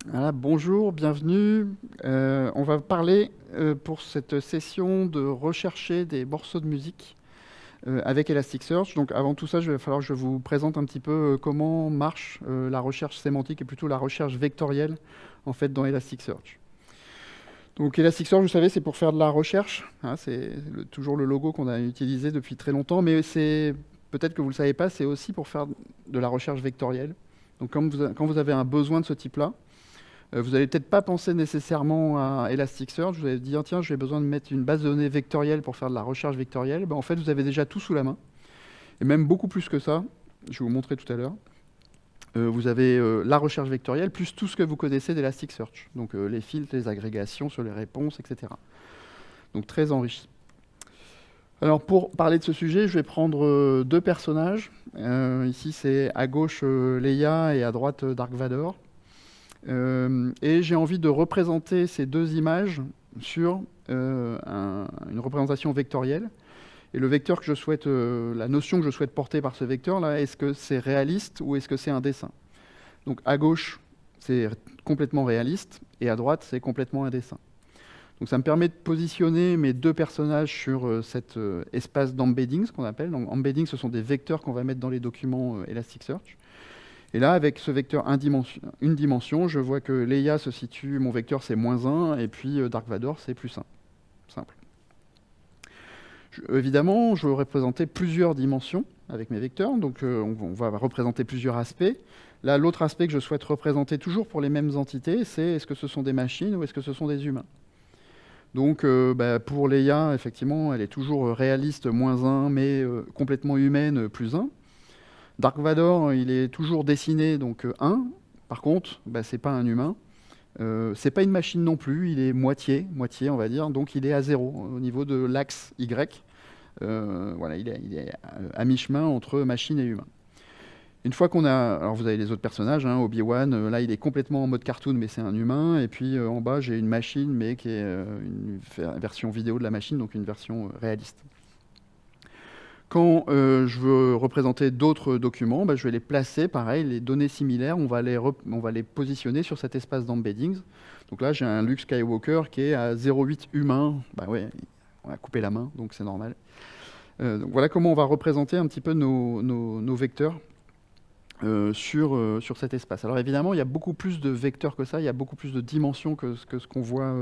Voilà, bonjour, bienvenue. On va parler pour cette session de rechercher des morceaux de musique avec Elasticsearch. Donc avant tout ça, il va falloir que je vous présente un petit peu comment marche la recherche sémantique et plutôt la recherche vectorielle en fait dans Elasticsearch. Donc Elasticsearch, vous savez, c'est pour faire de la recherche, hein, c'est toujours le logo qu'on a utilisé depuis très longtemps, mais c'est peut-être que vous ne le savez pas, c'est aussi pour faire de la recherche vectorielle. Donc quand vous avez un besoin de ce type-là, vous n'allez peut-être pas penser nécessairement à Elasticsearch, vous allez dire tiens, j'ai besoin de mettre une base de données vectorielle pour faire de la recherche vectorielle. Ben, en fait, vous avez déjà tout sous la main, et même beaucoup plus que ça, je vais vous montrer tout à l'heure. Vous avez la recherche vectorielle, plus tout ce que vous connaissez d'Elasticsearch, donc les filtres, les agrégations sur les réponses, etc. Donc très enrichi. Alors pour parler de ce sujet, je vais prendre deux personnages. Ici, c'est à gauche Leia et à droite Dark Vador. Et j'ai envie de représenter ces deux images sur une représentation vectorielle. Et le vecteur que je souhaite, la notion que je souhaite porter par ce vecteur-là, est-ce que c'est réaliste ou est-ce que c'est un dessin? Donc à gauche, c'est complètement réaliste, et à droite, c'est complètement un dessin. Donc ça me permet de positionner mes deux personnages sur cet espace d'embedding, ce qu'on appelle. Donc embedding, ce sont des vecteurs qu'on va mettre dans les documents Elasticsearch. Et là, avec ce vecteur une dimension, je vois que Leia se situe, mon vecteur c'est -1, et puis Dark Vador c'est +1. Simple. Évidemment, je veux représenter plusieurs dimensions avec mes vecteurs, donc on va représenter plusieurs aspects. Là, l'autre aspect que je souhaite représenter toujours pour les mêmes entités, c'est est-ce que ce sont des machines ou est-ce que ce sont des humains? Donc pour Leia, effectivement, elle est toujours réaliste -1, mais complètement humaine +1. Dark Vador, il est toujours dessiné, donc 1. Par contre, c'est pas un humain. C'est pas une machine non plus, il est moitié, on va dire, donc il est à 0 au niveau de l'axe Y. Voilà, il est à mi-chemin entre machine et humain. Une fois qu'on a... Alors vous avez les autres personnages, hein, Obi-Wan, là il est complètement en mode cartoon, mais c'est un humain. Et puis en bas, j'ai une machine, mais qui est une version vidéo de la machine, donc une version réaliste. Quand je veux représenter d'autres documents, je vais les placer, pareil, les données similaires, on va les positionner sur cet espace d'embeddings. Donc là, j'ai un Luke Skywalker qui est à 0,8 humain. Bah ouais, on a coupé la main, donc c'est normal. Donc voilà comment on va représenter un petit peu nos vecteurs sur cet espace. Alors évidemment, il y a beaucoup plus de vecteurs que ça, il y a beaucoup plus de dimensions que ce qu'on voit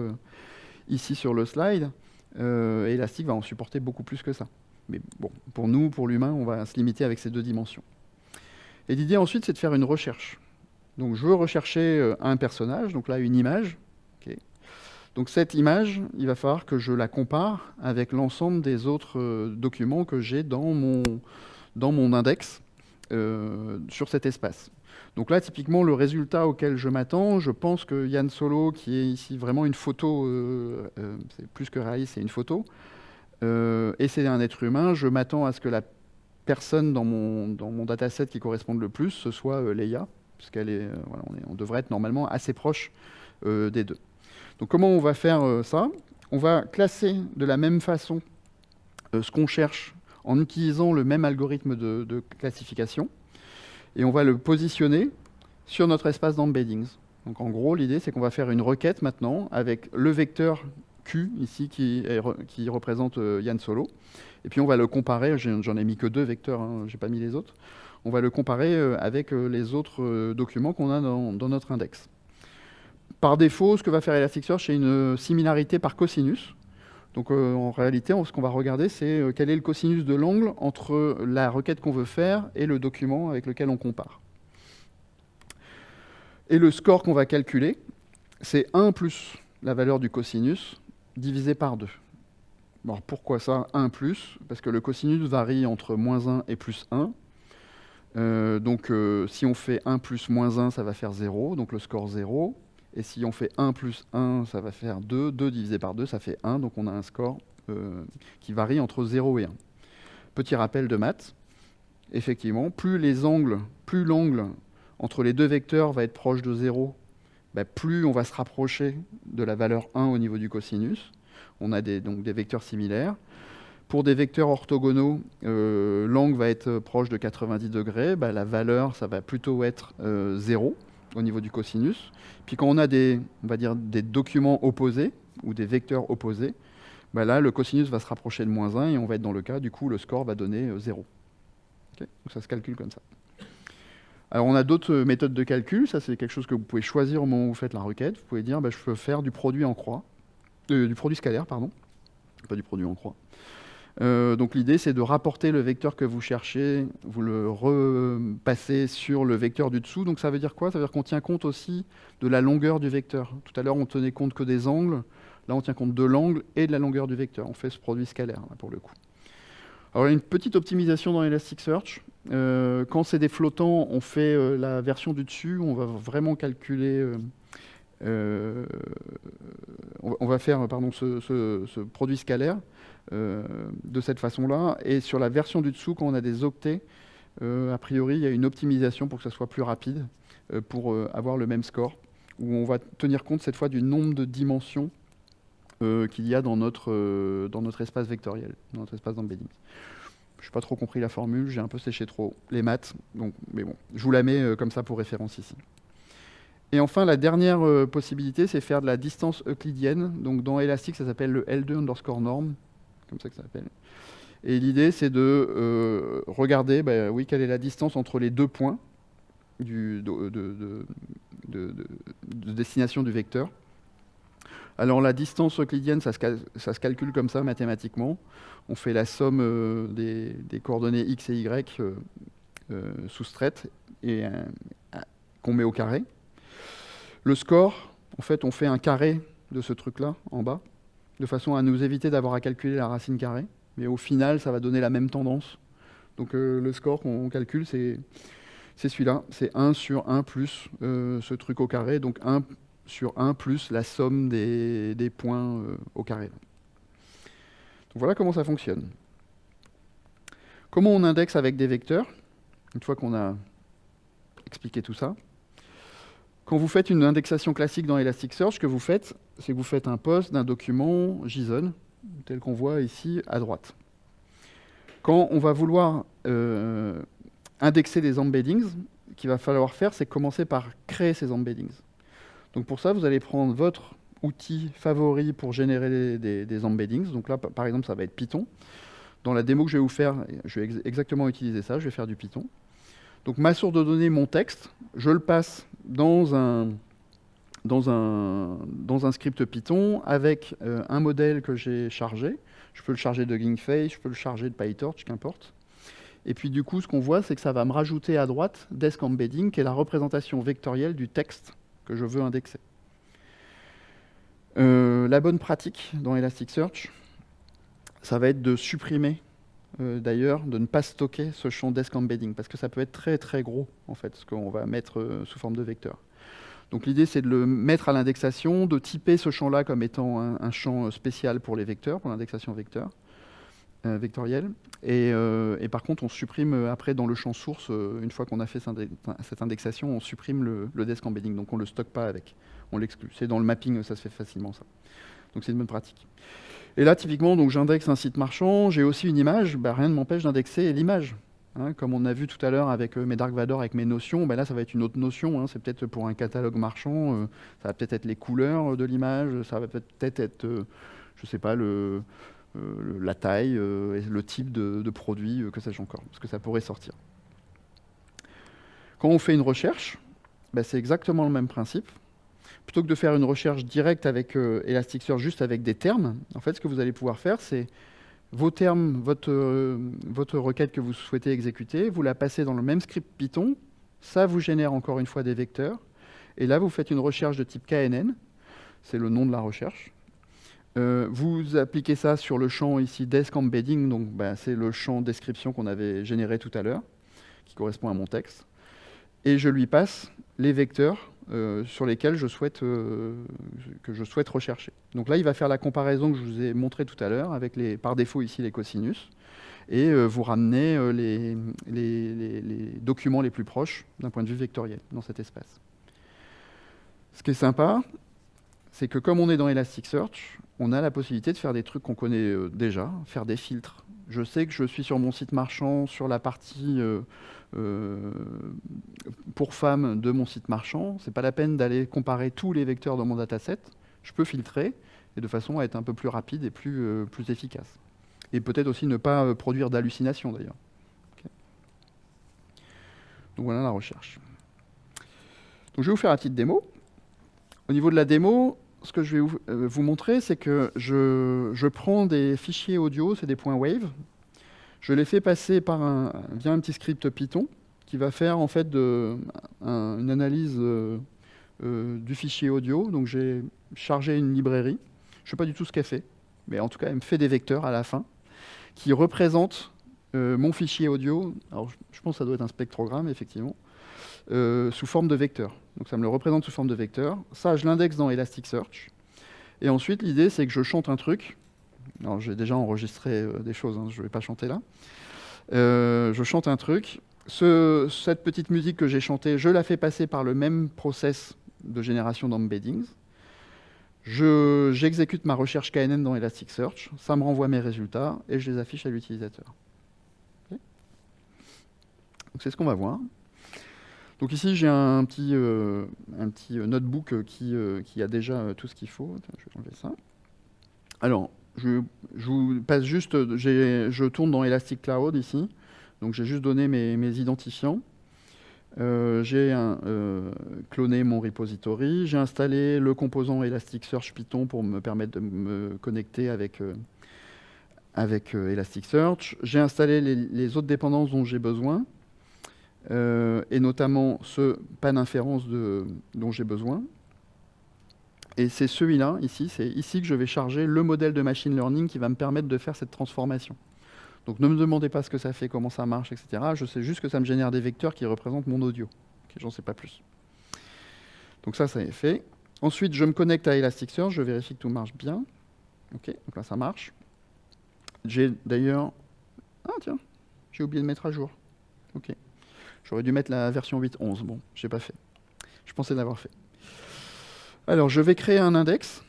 ici sur le slide. Et Elastic va en supporter beaucoup plus que ça. Mais bon, pour nous, pour l'humain, on va se limiter avec ces deux dimensions. Et l'idée ensuite, c'est de faire une recherche. Donc je veux rechercher un personnage, donc là une image. Okay. Donc cette image, il va falloir que je la compare avec l'ensemble des autres documents que j'ai dans mon index sur cet espace. Donc là, typiquement, le résultat auquel je m'attends, je pense que Yann Solo, qui est ici vraiment une photo, c'est plus que réaliste, c'est une photo, et c'est un être humain, je m'attends à ce que la personne dans mon dataset qui corresponde le plus, ce soit Leia, puisqu'elle est, voilà, on devrait être normalement assez proche des deux. Donc comment on va faire ça? On va classer de la même façon ce qu'on cherche en utilisant le même algorithme de classification, et on va le positionner sur notre espace d'embeddings. Donc en gros, l'idée, c'est qu'on va faire une requête maintenant avec le vecteur Q, ici, qui représente Yann Solo. Et puis on va le comparer, j'en ai mis que 2 vecteurs, hein, j'ai pas mis les autres. On va le comparer avec les autres documents qu'on a dans notre index. Par défaut, ce que va faire Elasticsearch, c'est une similarité par cosinus. Donc en réalité, ce qu'on va regarder, c'est quel est le cosinus de l'angle entre la requête qu'on veut faire et le document avec lequel on compare. Et le score qu'on va calculer, c'est 1 plus la valeur du cosinus divisé par 2. Bon, pourquoi ça 1 plus? Parce que le cosinus varie entre -1 et +1. Donc si on fait 1 plus -1, ça va faire 0, donc le score 0. Et si on fait 1 plus 1, ça va faire 2. 2 divisé par 2, ça fait 1. Donc on a un score qui varie entre 0 et 1. Petit rappel de maths. Effectivement, plus l'angle entre les deux vecteurs va être proche de 0, plus on va se rapprocher de la valeur 1 au niveau du cosinus. On a donc des vecteurs similaires. Pour des vecteurs orthogonaux, l'angle va être proche de 90 degrés. La valeur, ça va plutôt être 0. au niveau du cosinus. Puis quand on a on va dire, des documents opposés ou des vecteurs opposés, bah là, le cosinus va se rapprocher de -1 et on va être dans le cas, du coup, le score va donner 0. Okay, donc ça se calcule comme ça. Alors on a d'autres méthodes de calcul, ça c'est quelque chose que vous pouvez choisir au moment où vous faites la requête. Vous pouvez dire, bah, je peux faire du produit en croix, du produit scalaire, pardon, pas du produit en croix. Donc l'idée c'est de rapporter le vecteur que vous cherchez, vous le repassez sur le vecteur du dessous. Donc ça veut dire quoi? Ça veut dire qu'on tient compte aussi de la longueur du vecteur. Tout à l'heure on tenait compte que des angles, là on tient compte de l'angle et de la longueur du vecteur. On fait ce produit scalaire là, pour le coup. Alors il y a une petite optimisation dans Elasticsearch. Quand c'est des flottants, on fait la version du dessus, on va vraiment calculer, on va faire pardon, ce produit scalaire de cette façon-là. Et sur la version du dessous, quand on a des octets, a priori, il y a une optimisation pour que ça soit plus rapide, pour avoir le même score, où on va tenir compte cette fois du nombre de dimensions qu'il y a dans notre espace vectoriel, dans notre espace d'embedding. Je n'ai pas trop compris la formule, j'ai un peu séché trop les maths, donc, mais bon, je vous la mets comme ça pour référence ici. Et enfin, la dernière possibilité, c'est faire de la distance euclidienne. Donc dans Elastic, ça s'appelle le L2_norm, comme ça que ça s'appelle. Et l'idée, c'est de regarder, bah, oui, quelle est la distance entre les deux points de destination du vecteur. Alors la distance euclidienne, ça se calcule comme ça mathématiquement. On fait la somme des coordonnées x et y soustraites et qu'on met au carré. Le score, en fait, on fait un carré de ce truc-là en bas, de façon à nous éviter d'avoir à calculer la racine carrée. Mais au final, ça va donner la même tendance. Donc le score qu'on calcule, c'est celui-là. C'est 1 sur 1 plus ce truc au carré. Donc 1 sur 1 plus la somme des points au carré. Donc voilà comment ça fonctionne. Comment on indexe avec des vecteurs, une fois qu'on a expliqué tout ça. Quand vous faites une indexation classique dans Elasticsearch, ce que vous faites, c'est que vous faites un post d'un document JSON, tel qu'on voit ici à droite. Quand on va vouloir indexer des embeddings, ce qu'il va falloir faire, c'est commencer par créer ces embeddings. Donc pour ça, vous allez prendre votre outil favori pour générer des embeddings. Donc là, par exemple, ça va être Python. Dans la démo que je vais vous faire, je vais exactement utiliser ça, je vais faire du Python. Donc ma source de données, mon texte, je le passe dans un script Python avec un modèle que j'ai chargé. Je peux le charger de Hugging Face, je peux le charger de PyTorch, qu'importe. Et puis du coup, ce qu'on voit, c'est que ça va me rajouter à droite Desk Embedding, qui est la représentation vectorielle du texte que je veux indexer. La bonne pratique dans Elasticsearch, ça va être de supprimer, d'ailleurs, de ne pas stocker ce champ Desk Embedding, parce que ça peut être très très gros, en fait, ce qu'on va mettre sous forme de vecteur. Donc l'idée, c'est de le mettre à l'indexation, de typer ce champ-là comme étant un champ spécial pour les vecteurs, pour l'indexation vectorielle. Et par contre, on supprime après dans le champ source, une fois qu'on a fait cette indexation, on supprime le Desk Embedding, donc on ne le stocke pas avec, on l'exclut. C'est dans le mapping, ça se fait facilement, ça. Donc c'est une bonne pratique. Et là, typiquement, donc j'indexe un site marchand, j'ai aussi une image, bah, rien ne m'empêche d'indexer l'image. Hein, comme on a vu tout à l'heure avec mes Dark Vador, avec mes notions, ben là ça va être une autre notion, hein, c'est peut-être pour un catalogue marchand, ça va peut-être être les couleurs de l'image, ça va peut-être être, je sais pas, la taille, le type de produit, que sais-je encore, parce que ça pourrait sortir. Quand on fait une recherche, ben c'est exactement le même principe. Plutôt que de faire une recherche directe avec Elasticsearch, juste avec des termes, en fait ce que vous allez pouvoir faire, c'est vos termes, votre requête que vous souhaitez exécuter, vous la passez dans le même script Python, ça vous génère encore une fois des vecteurs, et là vous faites une recherche de type KNN, c'est le nom de la recherche. Vous appliquez ça sur le champ ici Desk Embedding, donc bah, c'est le champ description qu'on avait généré tout à l'heure, qui correspond à mon texte, et je lui passe les vecteurs sur lesquels je souhaite rechercher. Donc là, il va faire la comparaison que je vous ai montrée tout à l'heure, avec par défaut ici les cosinus, et vous ramenez les documents les plus proches d'un point de vue vectoriel dans cet espace. Ce qui est sympa, c'est que comme on est dans Elasticsearch, on a la possibilité de faire des trucs qu'on connaît déjà, faire des filtres je sais que je suis sur mon site marchand, sur la partie pour femmes de mon site marchand. C'est pas la peine d'aller comparer tous les vecteurs dans mon dataset. Je peux filtrer, et de façon à être un peu plus rapide et plus efficace. Et peut-être aussi ne pas produire d'hallucinations, d'ailleurs. Ok. Donc voilà la recherche. Donc je vais vous faire une petite démo. Au niveau de la démo, ce que je vais vous montrer, c'est que je prends des fichiers audio, c'est des points wave. Je les fais passer via un petit script Python qui va faire en fait une analyse du fichier audio. Donc j'ai chargé une librairie. Je ne sais pas du tout ce qu'elle fait, mais en tout cas, elle me fait des vecteurs à la fin qui représentent mon fichier audio. Alors je pense que ça doit être un spectrogramme, effectivement, sous forme de vecteur. Donc ça me le représente sous forme de vecteur. Ça, je l'indexe dans Elasticsearch. Et ensuite, l'idée, c'est que je chante un truc. Alors j'ai déjà enregistré des choses, hein, je ne vais pas chanter là. Je chante un truc. Cette petite musique que j'ai chantée, je la fais passer par le même process de génération d'embeddings. J'exécute ma recherche KNN dans Elasticsearch, ça me renvoie mes résultats et je les affiche à l'utilisateur. Okay. Donc c'est ce qu'on va voir. Donc ici j'ai un petit notebook qui a déjà tout ce qu'il faut. Attends, je vais enlever ça. Alors, je vous passe juste, je tourne dans Elastic Cloud ici, donc j'ai juste donné mes identifiants. J'ai cloné mon repository, j'ai installé le composant Elasticsearch Python pour me permettre de me connecter avec Elasticsearch. J'ai installé les autres dépendances dont j'ai besoin, et notamment ce pan inference dont j'ai besoin. Et c'est celui-là, ici, c'est ici que je vais charger le modèle de machine learning qui va me permettre de faire cette transformation. Donc ne me demandez pas ce que ça fait, comment ça marche, etc. Je sais juste que ça me génère des vecteurs qui représentent mon audio. Okay, j'en sais pas plus. Donc ça est fait. Ensuite, je me connecte à Elasticsearch, je vérifie que tout marche bien. Ok, donc là ça marche. J'ai d'ailleurs... Ah tiens, j'ai oublié de mettre à jour. Ok. J'aurais dû mettre la version 8.11. Bon, j'ai pas fait. Je pensais l'avoir fait. Alors, je vais créer un index.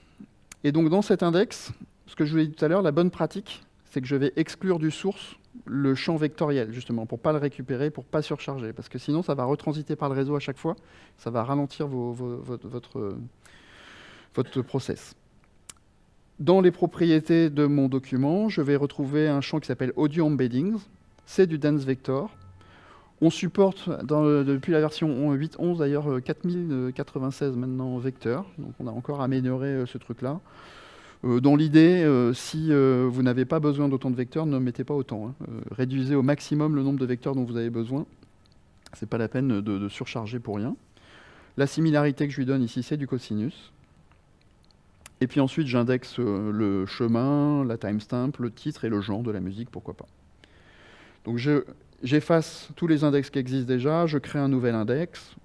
Et donc, dans cet index, ce que je vous ai dit tout à l'heure, la bonne pratique, c'est que je vais exclure du source le champ vectoriel, justement, pour ne pas le récupérer, pour ne pas surcharger. Parce que sinon, ça va retransiter par le réseau à chaque fois. Ça va ralentir votre process. Dans les propriétés de mon document, je vais retrouver un champ qui s'appelle Audio Embeddings. C'est du dense vector. On supporte, depuis la version 8.11 d'ailleurs, 4096 maintenant vecteurs. Donc on a encore amélioré ce truc-là. Dans l'idée, si vous n'avez pas besoin d'autant de vecteurs, ne mettez pas autant. Hein. Réduisez au maximum le nombre de vecteurs dont vous avez besoin. C'est pas la peine de surcharger pour rien. La similarité que je lui donne ici, c'est du cosinus. Et puis ensuite, j'indexe le chemin, la timestamp, le titre et le genre de la musique, pourquoi pas. Donc j'efface tous les index qui existent déjà, je crée un nouvel index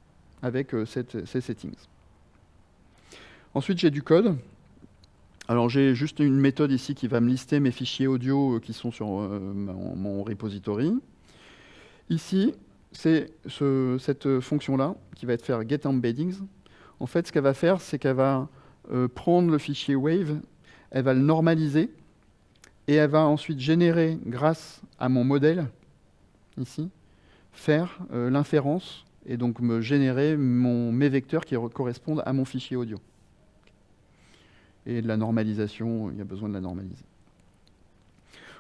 avec ces settings. Ensuite, j'ai du code. Alors j'ai juste une méthode ici qui va me lister mes fichiers audio qui sont sur mon repository. Ici, c'est cette fonction-là qui va être faire getEmbeddings. En fait, ce qu'elle va faire, c'est qu'elle va prendre le fichier wave, elle va le normaliser, et elle va ensuite générer, grâce à mon modèle, ici, faire l'inférence, et donc me générer mes vecteurs qui correspondent à mon fichier audio. Et de la normalisation, il y a besoin de la normaliser.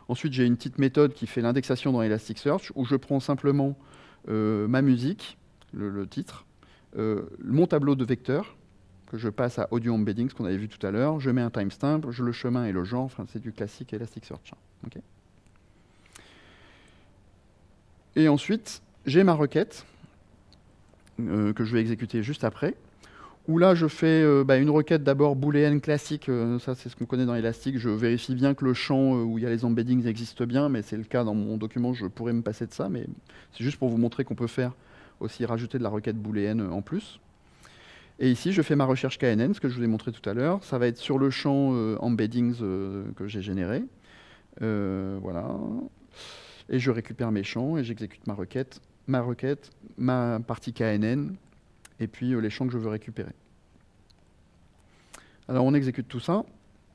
Ensuite, j'ai une petite méthode qui fait l'indexation dans Elasticsearch, où je prends simplement ma musique, le titre, mon tableau de vecteurs, que je passe à Audio Embeddings, qu'on avait vu tout à l'heure, je mets un timestamp, le chemin et le genre, enfin c'est du classique Elasticsearch. Okay. Et ensuite, j'ai ma requête, que je vais exécuter juste après, où là je fais une requête d'abord booléenne classique, ça c'est ce qu'on connaît dans Elastic, je vérifie bien que le champ où il y a les embeddings existe bien, mais c'est le cas dans mon document, je pourrais me passer de ça, mais c'est juste pour vous montrer qu'on peut faire aussi rajouter de la requête booléenne en plus. Et ici je fais ma recherche KNN, ce que je vous ai montré tout à l'heure, ça va être sur le champ embeddings que j'ai généré, voilà, et je récupère mes champs et j'exécute ma requête, ma partie KNN, et puis les champs que je veux récupérer. Alors on exécute tout ça.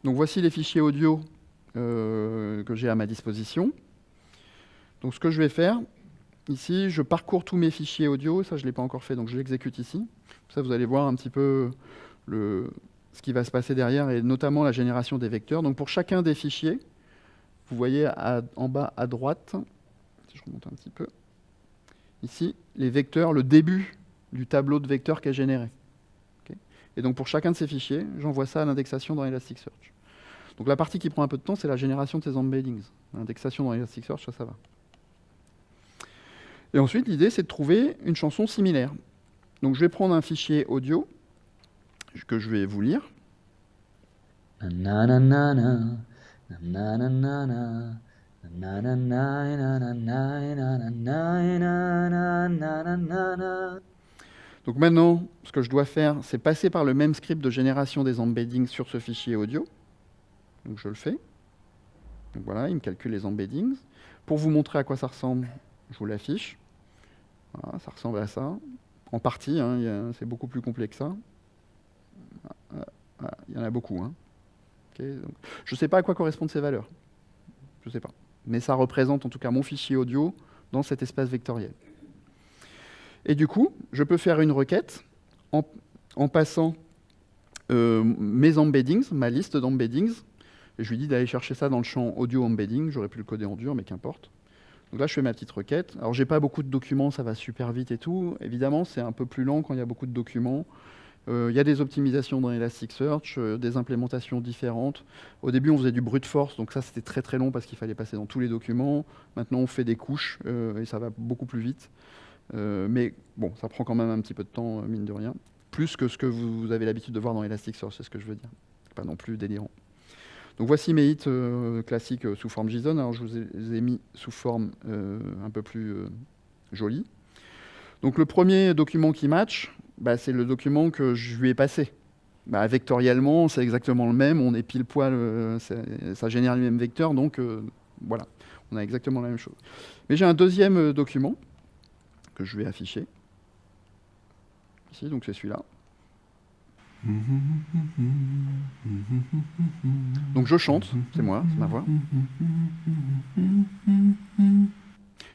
Donc voici les fichiers audio que j'ai à ma disposition. Donc ce que je vais faire, ici, je parcours tous mes fichiers audio, ça je ne l'ai pas encore fait, donc je l'exécute ici. Ça, vous allez voir un petit peu ce qui va se passer derrière, et notamment la génération des vecteurs. Donc pour chacun des fichiers, vous voyez en bas à droite, si je remonte un petit peu, ici, les vecteurs, le début du tableau de vecteurs qui est généré. Okay. Et donc pour chacun de ces fichiers, j'envoie ça à l'indexation dans Elasticsearch. Donc la partie qui prend un peu de temps, c'est la génération de ces embeddings. L'indexation dans Elasticsearch, ça va. Et ensuite, l'idée, c'est de trouver une chanson similaire. Donc je vais prendre un fichier audio que je vais vous lire. Donc maintenant, ce que je dois faire, c'est passer par le même script de génération des embeddings sur ce fichier audio. Donc je le fais. Donc voilà, il me calcule les embeddings. Pour vous montrer à quoi ça ressemble, je vous l'affiche. Voilà, ça ressemble à ça. En partie, hein, c'est beaucoup plus complet que ça. Il y en a beaucoup. Hein. Okay, donc, je ne sais pas à quoi correspondent ces valeurs. Je ne sais pas. Mais ça représente en tout cas mon fichier audio dans cet espace vectoriel. Et du coup, je peux faire une requête en passant mes embeddings, ma liste d'embeddings. Et je lui dis d'aller chercher ça dans le champ audio embedding. J'aurais pu le coder en dur, mais qu'importe. Donc là, je fais ma petite requête. Alors, j'ai pas beaucoup de documents, ça va super vite et tout. Évidemment, c'est un peu plus lent quand il y a beaucoup de documents. Il y a des optimisations dans Elasticsearch, des implémentations différentes. Au début, on faisait du brute force, donc ça, c'était très très long parce qu'il fallait passer dans tous les documents. Maintenant, on fait des couches et ça va beaucoup plus vite. Mais bon, ça prend quand même un petit peu de temps, mine de rien. Plus que ce que vous avez l'habitude de voir dans Elasticsearch, c'est ce que je veux dire. Pas non plus délirant. Donc voici mes hits classiques sous forme JSON. Alors je vous les ai mis sous forme un peu plus jolie. Donc le premier document qui match, bah, c'est le document que je lui ai passé. Bah, vectoriellement, c'est exactement le même. On est pile poil, ça génère les mêmes vecteurs. Donc voilà, on a exactement la même chose. Mais j'ai un deuxième document que je vais afficher. Ici, donc c'est celui-là. Donc je chante, c'est moi, c'est ma voix.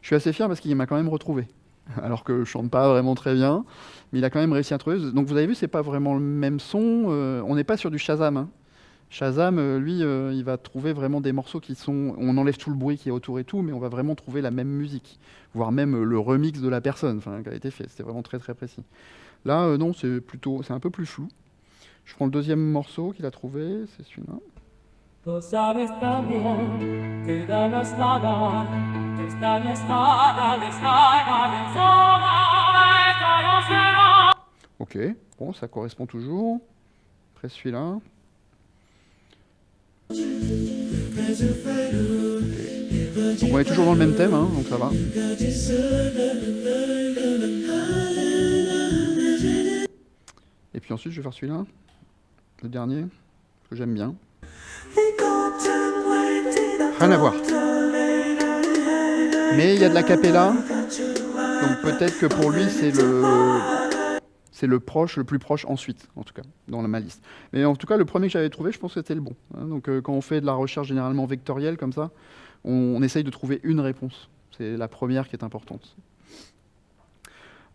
Je suis assez fier parce qu'il m'a quand même retrouvé. Alors que je chante pas vraiment très bien, mais il a quand même réussi à trouver. Donc vous avez vu, c'est pas vraiment le même son. On n'est pas sur du Shazam. Hein. Shazam, lui, il va trouver vraiment des morceaux qui sont... On enlève tout le bruit qui est autour et tout, mais on va vraiment trouver la même musique. Voire même le remix de la personne qui a été fait. C'était vraiment très très précis. Là, non, c'est un peu plus flou. Je prends le deuxième morceau qu'il a trouvé, c'est celui-là. Ok, bon, ça correspond toujours. Après celui-là. Okay. Donc on est toujours dans le même thème, hein, donc ça va. Et puis ensuite, je vais faire celui-là, le dernier, que j'aime bien. Rien à voir. Mais il y a de la cappella, donc peut-être que pour lui, c'est le plus proche ensuite, en tout cas, dans ma liste. Mais en tout cas, le premier que j'avais trouvé, je pense que c'était le bon. Hein. Donc quand on fait de la recherche généralement vectorielle, comme ça, on essaye de trouver une réponse. C'est la première qui est importante.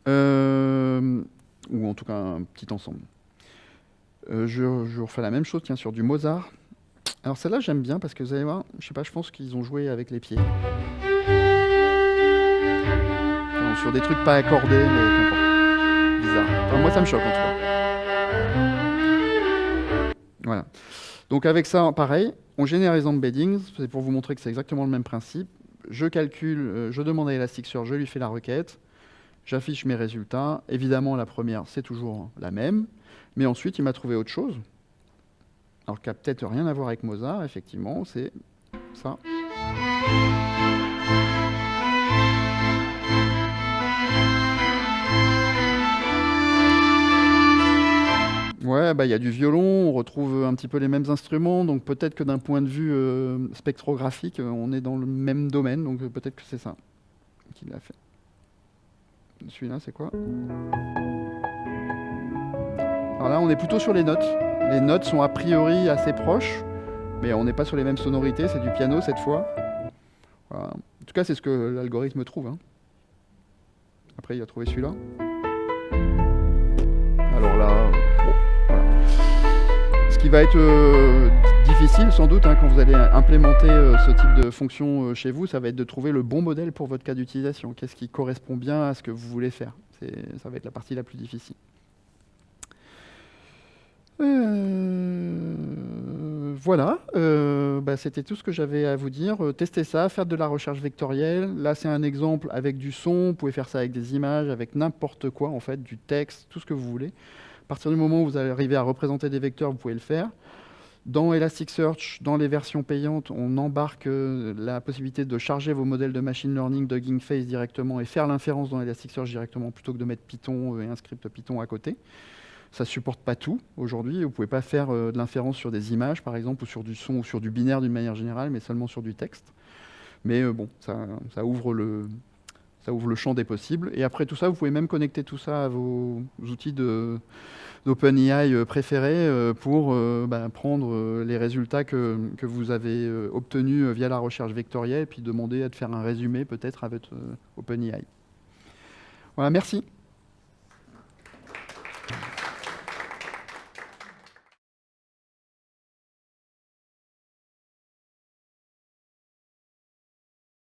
Ou en tout cas, un petit ensemble. Je refais la même chose, tiens, sur du Mozart. Alors celle-là, j'aime bien, parce que vous allez voir, je sais pas, je pense qu'ils ont joué avec les pieds. Enfin, sur des trucs pas accordés, mais qu'importe. Bizarre. Enfin, moi, ça me choque, en tout cas. Voilà. Donc avec ça, pareil, on génère les embeddings, c'est pour vous montrer que c'est exactement le même principe. Je calcule, je demande à Elasticsearch, je lui fais la requête, j'affiche mes résultats. Évidemment, la première, c'est toujours la même, mais ensuite, il m'a trouvé autre chose. Alors qui n'a peut-être rien à voir avec Mozart, effectivement, c'est ça. Ouais, bah, y a du violon, on retrouve un petit peu les mêmes instruments, donc peut-être que d'un point de vue spectrographique, on est dans le même domaine, donc peut-être que c'est ça qu'il l'a fait. Celui-là, c'est quoi? Alors là, on est plutôt sur les notes. Les notes sont a priori assez proches, mais on n'est pas sur les mêmes sonorités, c'est du piano cette fois. Voilà. tout cas, c'est ce que l'algorithme trouve, hein. Après, il a trouvé celui-là. Alors là, bon, voilà. Ce qui va être difficile, sans doute, hein, quand vous allez implémenter ce type de fonction chez vous, ça va être de trouver le bon modèle pour votre cas d'utilisation. Qu'est-ce qui correspond bien à ce que vous voulez faire? Ça va être la partie la plus difficile. Voilà, c'était tout ce que j'avais à vous dire. Testez ça, faire de la recherche vectorielle. Là, c'est un exemple avec du son. Vous pouvez faire ça avec des images, avec n'importe quoi, en fait, du texte, tout ce que vous voulez. À partir du moment où vous arrivez à représenter des vecteurs, vous pouvez le faire. Dans Elasticsearch, dans les versions payantes, on embarque la possibilité de charger vos modèles de machine learning de Hugging Face directement et faire l'inférence dans Elasticsearch directement plutôt que de mettre Python et un script Python à côté. Ça ne supporte pas tout aujourd'hui. Vous ne pouvez pas faire de l'inférence sur des images, par exemple, ou sur du son, ou sur du binaire d'une manière générale, mais seulement sur du texte. Mais bon, ça ouvre le champ des possibles. Et après tout ça, vous pouvez même connecter tout ça à vos outils d'OpenAI préférés pour prendre les résultats que vous avez obtenus via la recherche vectorielle et puis demander à te faire un résumé peut-être avec OpenAI. Voilà, merci.